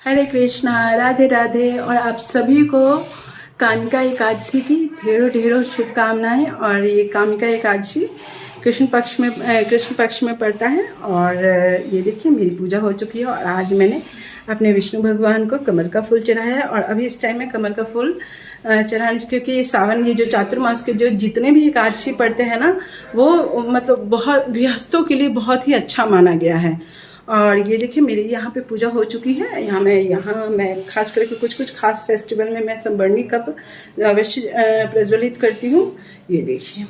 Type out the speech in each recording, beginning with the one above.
हरे कृष्णा, राधे राधे। और आप सभी को कामिका एकादशी की ढेरों ढेरों शुभकामनाएं। और ये कामिका एकादशी कृष्ण पक्ष में पड़ता है। और ये देखिए मेरी पूजा हो चुकी है और आज मैंने अपने विष्णु भगवान को कमल का फूल चढ़ाया है। और अभी इस टाइम में कमल का फूल चढ़ाने, क्योंकि सावन ये जो चातुर्मास के जो जितने भी एकादशी पड़ते हैं ना, वो मतलब बहुत गृहस्थों के लिए बहुत ही अच्छा माना गया है। और ये देखिए मेरी यहाँ पे पूजा हो चुकी है। यहाँ मैं खास करके कुछ खास फेस्टिवल में मैं संबरनी कप अवश्य प्रज्वलित करती हूँ। ये देखिए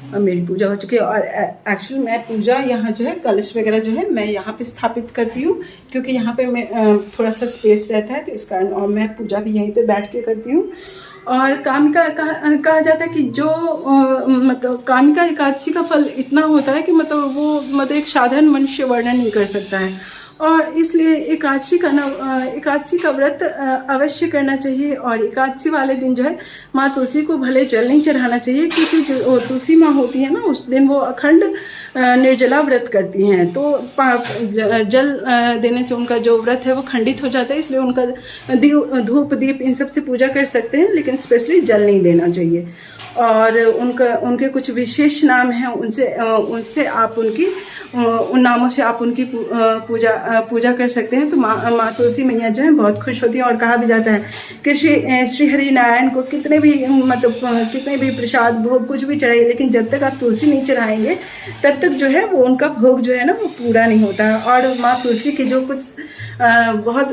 अब मेरी पूजा हो चुकी है। और एक्चुअली मैं पूजा यहाँ जो है कलश वगैरह जो है मैं यहाँ पे स्थापित करती हूँ, क्योंकि यहाँ पे मैं थोड़ा सा स्पेस रहता है, तो इस कारण और मैं पूजा भी यहीं पे बैठ के करती हूँ। और कामिका कहा जाता है कि जो मतलब कामिका एकादशी का फल इतना होता है कि मतलब वो मतलब एक साधारण मनुष्य वर्णन नहीं कर सकता है। और इसलिए एकादशी का व्रत अवश्य करना चाहिए। और एकादशी वाले दिन जो है माँ तुलसी को भले जल नहीं चढ़ाना चाहिए, क्योंकि जो तुलसी माँ होती है ना, उस दिन वो अखंड निर्जला व्रत करती हैं, तो जल देने से उनका जो व्रत है वो खंडित हो जाता है। इसलिए उनका धूप दीप इन सब से पूजा कर सकते हैं, लेकिन स्पेशली जल नहीं देना चाहिए। और उनके कुछ विशेष नाम हैं, उनसे आप उन नामों से आप उनकी पूजा कर सकते हैं। तो माँ तुलसी मैया जो है बहुत खुश होती है। और कहा भी जाता है कि श्री हरि नारायण को कितने भी प्रसाद भोग कुछ भी चढ़ाइए, लेकिन जब तक आप तुलसी नहीं चढ़ाएंगे तब तक जो है वो उनका भोग जो है ना वो पूरा नहीं होता है। और माँ तुलसी के जो कुछ बहुत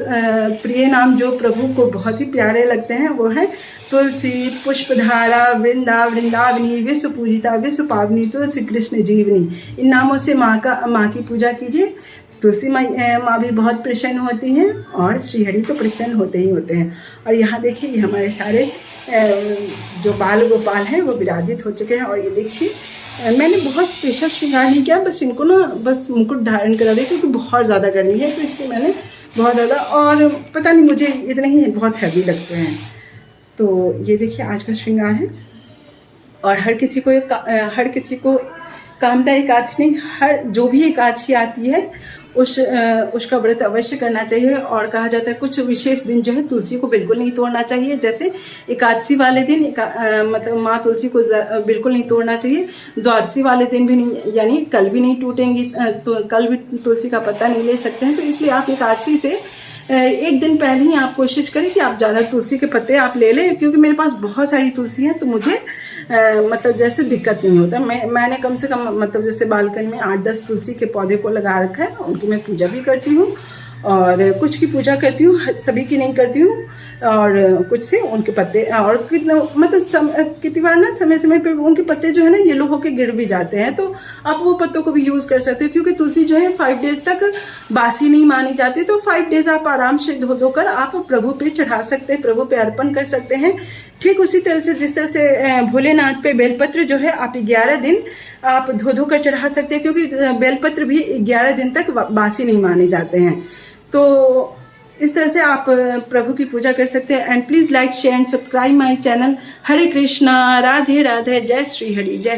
प्रिय नाम जो प्रभु को बहुत ही प्यारे लगते हैं वो है तुलसी, पुष्पधारा, वृंदावनी, विश्व पूजिता, विश्व पावनी, तुलसी कृष्ण जीवनी। इन नामों से माँ की पूजा कीजिए। तुलसी माँ भी बहुत प्रसन्न होती हैं और श्रीहरि तो प्रसन्न होते ही होते हैं। और यहाँ देखिए ये हमारे सारे जो बाल गोपाल हैं वो विराजित हो चुके हैं। और ये देखिए मैंने बहुत स्पेशल श्रृंगार नहीं किया, बस इनको ना बस मुकुट धारण करा दिया, क्योंकि बहुत ज़्यादा गर्मी है, तो इसलिए मैंने बहुत ज़्यादा, और पता नहीं मुझे इतने ही बहुत हैवी लगते हैं। तो ये देखिए आज का श्रृंगार है। और हर किसी को कामदा एकादशी नहीं, हर जो भी एकादशी आती है उसका व्रत अवश्य करना चाहिए। और कहा जाता है कुछ विशेष दिन जो है तुलसी को बिल्कुल नहीं तोड़ना चाहिए, जैसे एकादशी वाले दिन मतलब माँ तुलसी को बिल्कुल नहीं तोड़ना चाहिए। द्वादशी वाले दिन भी नहीं, यानी कल भी नहीं टूटेंगी, तो कल भी तुलसी का पत्ता नहीं ले सकते हैं। तो इसलिए आप एकादशी से एक दिन पहले ही आप कोशिश करें कि आप ज़्यादा तुलसी के पत्ते आप ले लें, क्योंकि मेरे पास बहुत सारी तुलसी है, तो मुझे मतलब जैसे दिक्कत नहीं होता। मैंने कम से कम मतलब जैसे बालकनी में 8-10 तुलसी के पौधे को लगा रखा है, उनकी मैं पूजा भी करती हूँ। और कुछ की पूजा करती हूँ, सभी की नहीं करती हूँ। और कुछ से उनके पत्ते, और कितनी बार ना समय समय पे उनके पत्ते जो है ना येलो होके गिर भी जाते हैं, तो आप वो पत्तों को भी यूज़ कर सकते हो। क्योंकि तुलसी जो है 5 डेज तक बासी नहीं मानी जाती, तो 5 डेज आप आराम से धोकर आप प्रभु पे चढ़ा सकते हैं, प्रभु पे अर्पण कर सकते हैं। ठीक उसी तरह से जिस तरह से भोलेनाथ पे बेलपत्र जो है आप 11 दिन आप धो कर चढ़ा सकते हैं, क्योंकि बेलपत्र भी 11 दिन तक बासी नहीं माने जाते हैं। तो इस तरह से आप प्रभु की पूजा कर सकते हैं। And please like share and subscribe my channel. Hare Krishna, Radhe Radhe, जय श्री हरि, जय